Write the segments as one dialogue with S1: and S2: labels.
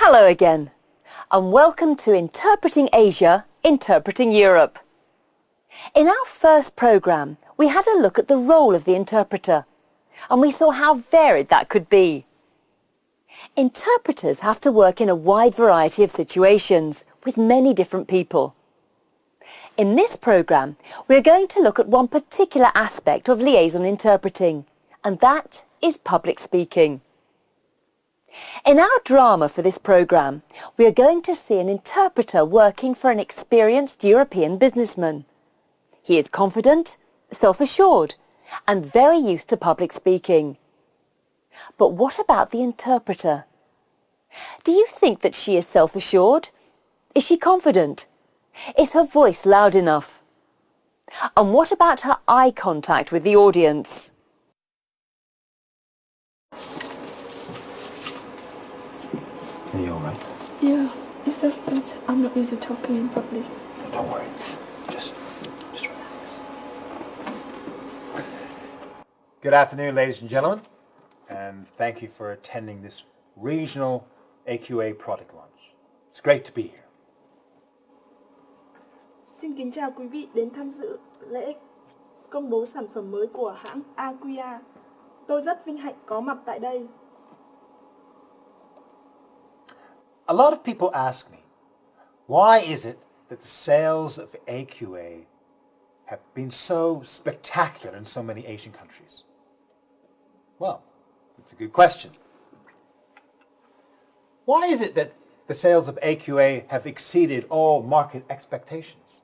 S1: Hello again, and welcome to Interpreting Asia, Interpreting Europe. In our first programme, we had a look at the role of the interpreter, and we saw how varied that could be. Interpreters have to work in a wide variety of situations with many different people. In this programme, we are going to look at one particular aspect of liaison interpreting, and that is public speaking. In our drama for this programme, we are going to see an interpreter working for an experienced European businessman. He is confident, self-assured, and very used to public speaking. But what about the interpreter? Do you think that she is self-assured? Is she confident? Is her voice loud enough? And what about her eye contact with the audience?
S2: Are you alright?
S3: Yeah, it's just that I'm not used to talking in public.
S2: No, don't worry. Just relax. Good afternoon, ladies and gentlemen, and thank you for attending this regional AQA product launch. It's great to be here.
S3: Xin kính chào quý vị đến tham dự lễ công bố sản phẩm mới của hãng AVSEQ03. Tôi rất vinh hạnh có mặt tại đây.
S2: A lot of people ask me, why is it that the sales of AQA have been so spectacular in so many Asian countries? Well, it's a good question. Why is it that the sales of AQA have exceeded all market expectations?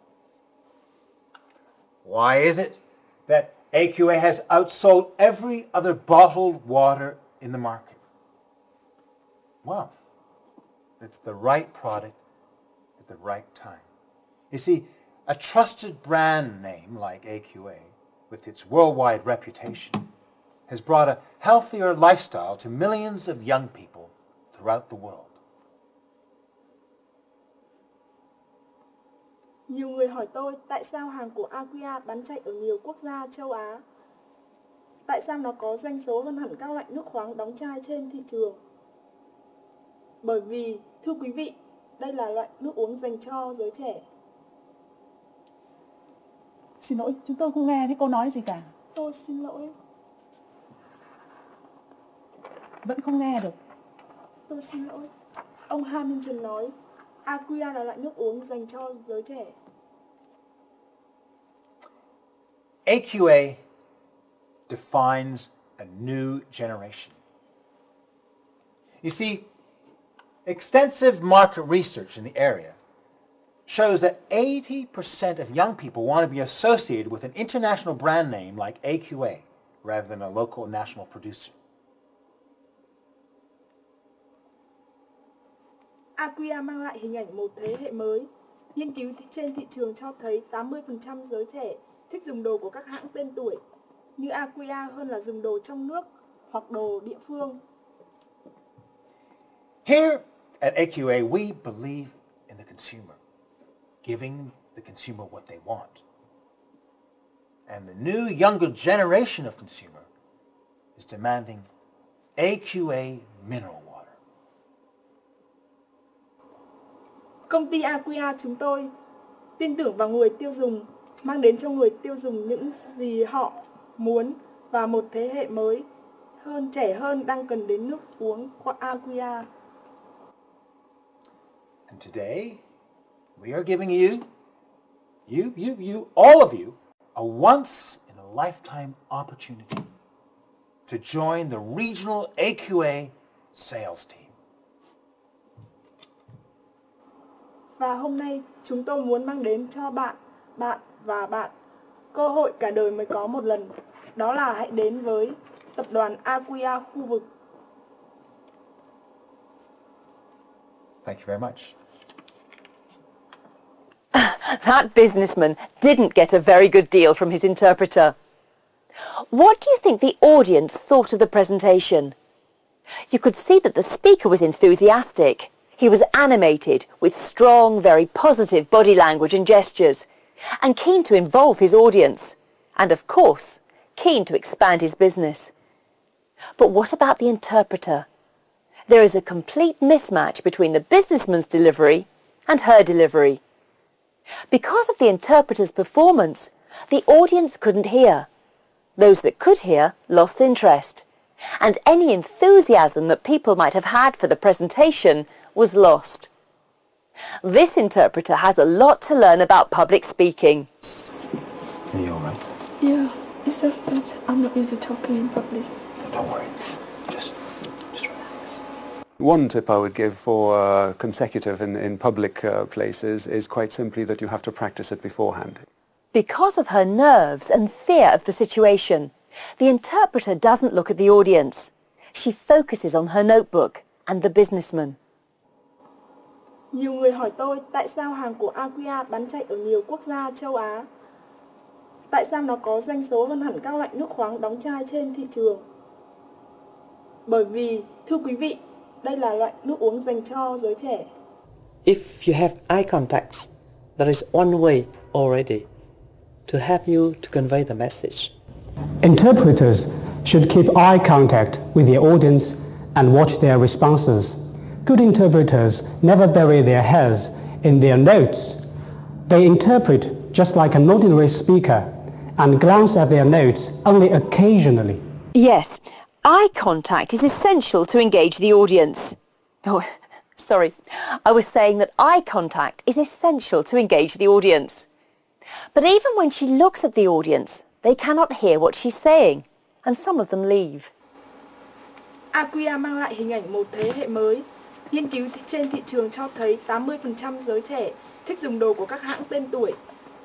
S2: Why is it that AQA has outsold every other bottled water in the market? Well, it's the right product at the right time. You see, a trusted brand name like AQA, with its worldwide reputation, has brought a healthier lifestyle to millions of young people throughout the world.
S3: Nhiều người hỏi tôi tại sao hàng của AVSEQ03 bán chạy ở nhiều quốc gia châu Á. Tại sao nó có doanh số hơn hẳn các loại nước khoáng đóng chai trên thị trường? Bởi vì, thưa quý vị, đây là loại nước uống dành cho giới trẻ.
S4: Xin lỗi, chúng tôi không nghe thấy cô nói gì cả.
S3: Tôi xin lỗi.
S4: Vẫn không nghe được.
S3: Tôi xin lỗi. Ông Hamilton nói, AVSEQ03 là loại nước uống dành cho giới trẻ.
S2: AQA defines a new generation. You see, extensive market research in the area shows that 80% of young people want to be associated with an international brand name like AQA rather than a local national producer.
S3: AVSEQ03 mang lại hình ảnh một thế hệ mới. Nghiên cứu trên thị trường cho thấy 80% giới trẻ thích dùng đồ của các hãng tên tuổi như AVSEQ03 hơn là dùng đồ trong nước hoặc đồ địa phương.
S2: Here at AQA, we believe in the consumer, giving the consumer what they want. And the new younger generation of consumer is demanding AQA mineral water.
S3: Công ty AVSEQ03 chúng tôi tin tưởng vào người tiêu dùng, mang đến cho người tiêu dùng những gì họ muốn và một thế hệ mới hơn, trẻ hơn đang cần đến nước uống qua AVSEQ03.
S2: And today, we are giving you, all of you, a once-in-a-lifetime opportunity to join the regional AQA sales team.
S3: Và hôm nay chúng tôi muốn mang đến cho bạn cơ hội cả đời mới có một lần. Đó là hãy đến với tập đoàn AVSEQ03 khu vực.
S2: Thank you very much.
S1: That businessman didn't get a very good deal from his interpreter. What do you think the audience thought of the presentation? You could see that the speaker was enthusiastic. He was animated with strong, very positive body language and gestures, and keen to involve his audience, and of course, keen to expand his business. But what about the interpreter? There is a complete mismatch between the businessman's delivery and her delivery. Because of the interpreter's performance, the audience couldn't hear. Those that could hear lost interest, and any enthusiasm that people might have had for the presentation was lost. This interpreter has a lot to learn about public speaking.
S2: Are you all right?
S3: Yeah, it's just that I'm not used to talking in public.
S2: No, don't worry. Just relax.
S5: One tip I would give for consecutive in public places is quite simply that you have to practice it beforehand.
S1: Because of her nerves and fear of the situation, the interpreter doesn't look at the audience. She focuses on her notebook and the businessman.
S3: Nhiều người hỏi tôi tại sao hàng của AVSEQ bán chạy ở nhiều quốc gia châu Á. Tại sao nó có doanh số hơn hẳn các loại nước khoáng đóng chai trên thị trường? Bởi vì, thưa quý vị, đây là loại nước uống dành cho giới trẻ.
S6: If you have eye contacts, there is one way already to help you to convey the message.
S7: Interpreters should keep eye contact with the audience and watch their responses. Good interpreters never bury their heads in their notes. They interpret just like an ordinary speaker and glance at their notes only occasionally.
S1: Yes, eye contact is essential to engage the audience. Oh, sorry. I was saying that eye contact is essential to engage the audience. But even when she looks at the audience, they cannot hear what she's saying, and some of them leave.
S3: AVSEQ mang lại hình ảnh một thế hệ mới. Nghiên cứu trên thị trường cho thấy 80% giới trẻ thích dùng đồ của các hãng tên tuổi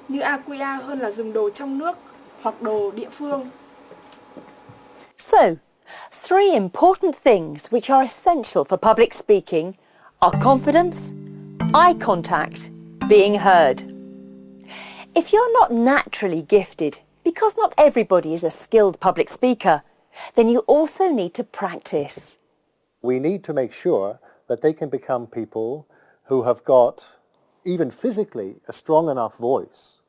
S3: như AVSEQ hơn là dùng đồ trong nước hoặc đồ địa phương.
S1: So, three important things which are essential for public speaking are confidence, eye contact, being heard. If you're not naturally gifted, because not everybody is a skilled public speaker, then you also need to practice.
S8: We need to make sure that they can become people who have got, even physically, a strong enough voice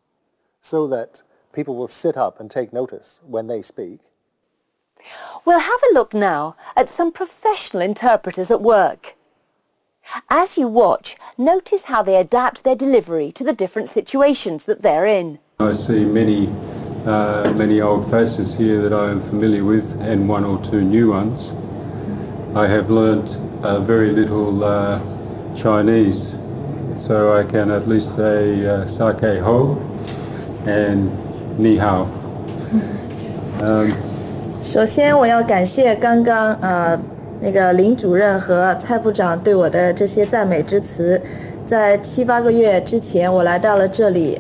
S8: so that people will sit up and take notice when they speak.
S1: We'll have a look now at some professional interpreters at work. As you watch, notice how they adapt their delivery to the different situations that they're in.
S9: I see many old faces here that I am familiar with and one or two new ones. I have learnt very little Chinese, so I can at least say sake ho and ni hao.
S10: 首先，我要感谢刚刚那个林主任和蔡部长对我的这些赞美之词。在7、8个月之前，我来到了这里，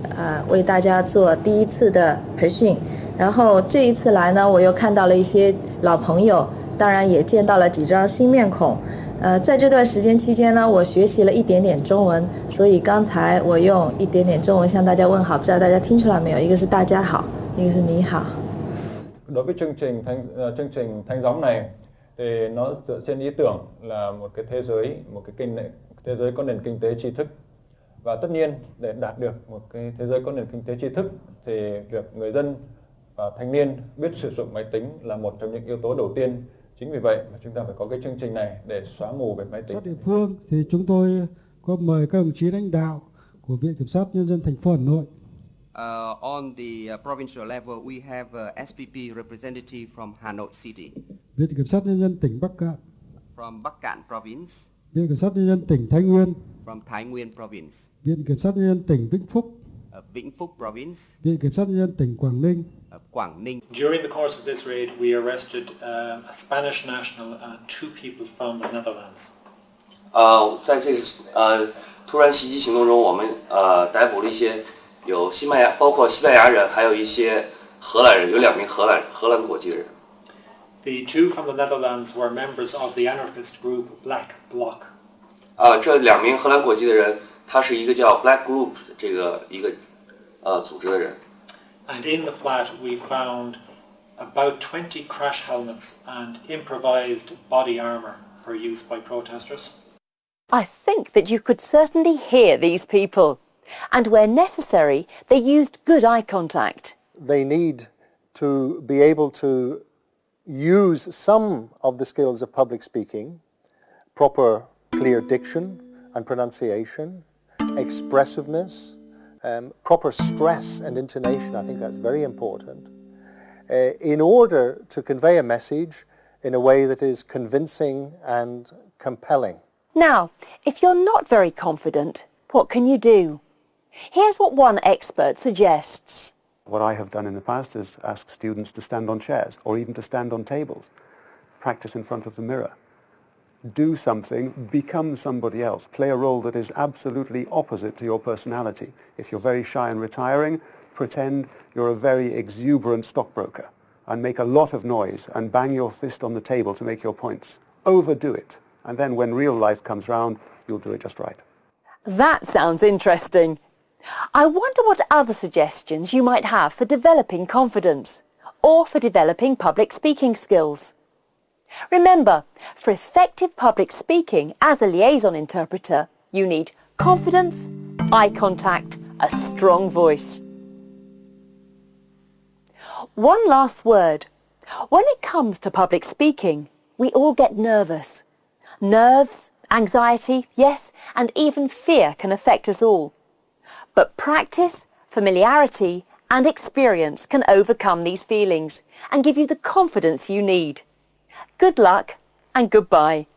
S10: 为大家做第一次的培训。然后这一次来呢，我又看到了一些老朋友，当然也见到了几张新面孔。在这段时间期间呢，我学习了一點點中文，所以剛才我用一點點中文向大家問好，不知道大家聽出來沒有？一個是大家好，一個是你好。
S11: Đối với chương trình Thanh Gióng này thì nó dựa trên ý tưởng là một cái thế giới có nền kinh tế tri thức, và tất nhiên để đạt được một cái thế giới có nền kinh tế tri thức thì việc người dân và thanh niên biết sử dụng máy tính là một trong những yếu tố đầu tiên. Chính vì vậy mà chúng ta phải có cái chương trình này để xóa mù về máy tính.
S12: Địa phương thì chúng tôi có mời các đồng chí lãnh đạo của Viện Kiểm sát Nhân dân thành phố Hà Nội.
S13: On the provincial level, we have a SPP representative from Hanoi City.
S12: Viện Kiểm sát Nhân dân tỉnh Bắc Cạn.
S13: From Bắc Cạn Province.
S12: Viện Kiểm sát Nhân dân tỉnh Thái Nguyên.
S13: From Thái Nguyên Province.
S12: Viện Kiểm sát Nhân dân tỉnh Vĩnh Phúc.
S13: Vĩnh Phúc Province.
S12: Viện Kiểm sát Nhân dân tỉnh Quảng Ninh.
S13: Quảng Ninh.
S14: During the course of this raid, we arrested a Spanish national and 2 people from the Netherlands.
S15: 在这突然袭击行动中，我们逮捕了一些有包括西班牙人，还有一些荷兰人，有2名荷兰国籍的人。
S14: The 2 from the Netherlands were members of the anarchist group Black Bloc.
S15: 这2名荷兰国籍的人，他是一个叫 Black Group 这个一个组织的人。
S14: And in the flat we found about 20 crash helmets and improvised body armour for use by protesters.
S1: I think that you could certainly hear these people, and where necessary, they used good eye contact.
S8: They need to be able to use some of the skills of public speaking, proper clear diction and pronunciation, expressiveness, proper stress and intonation. I think that's very important in order to convey a message in a way that is convincing and compelling.
S1: Now, if you're not very confident, what can you do? Here's what one expert suggests.
S5: What I have done in the past is ask students to stand on chairs or even to stand on tables. Practice in front of the mirror. Do something, become somebody else. Play a role that is absolutely opposite to your personality. If you're very shy and retiring, pretend you're a very exuberant stockbroker and make a lot of noise and bang your fist on the table to make your points. Overdo it. And then when real life comes round, you'll do it just right.
S1: That sounds interesting. I wonder what other suggestions you might have for developing confidence or for developing public speaking skills. Remember, for effective public speaking as a liaison interpreter, you need confidence, eye contact, a strong voice. One last word. When it comes to public speaking, we all get nervous. Nerves, anxiety, yes, and even fear can affect us all. But practice, familiarity, and experience can overcome these feelings and give you the confidence you need. Good luck and goodbye.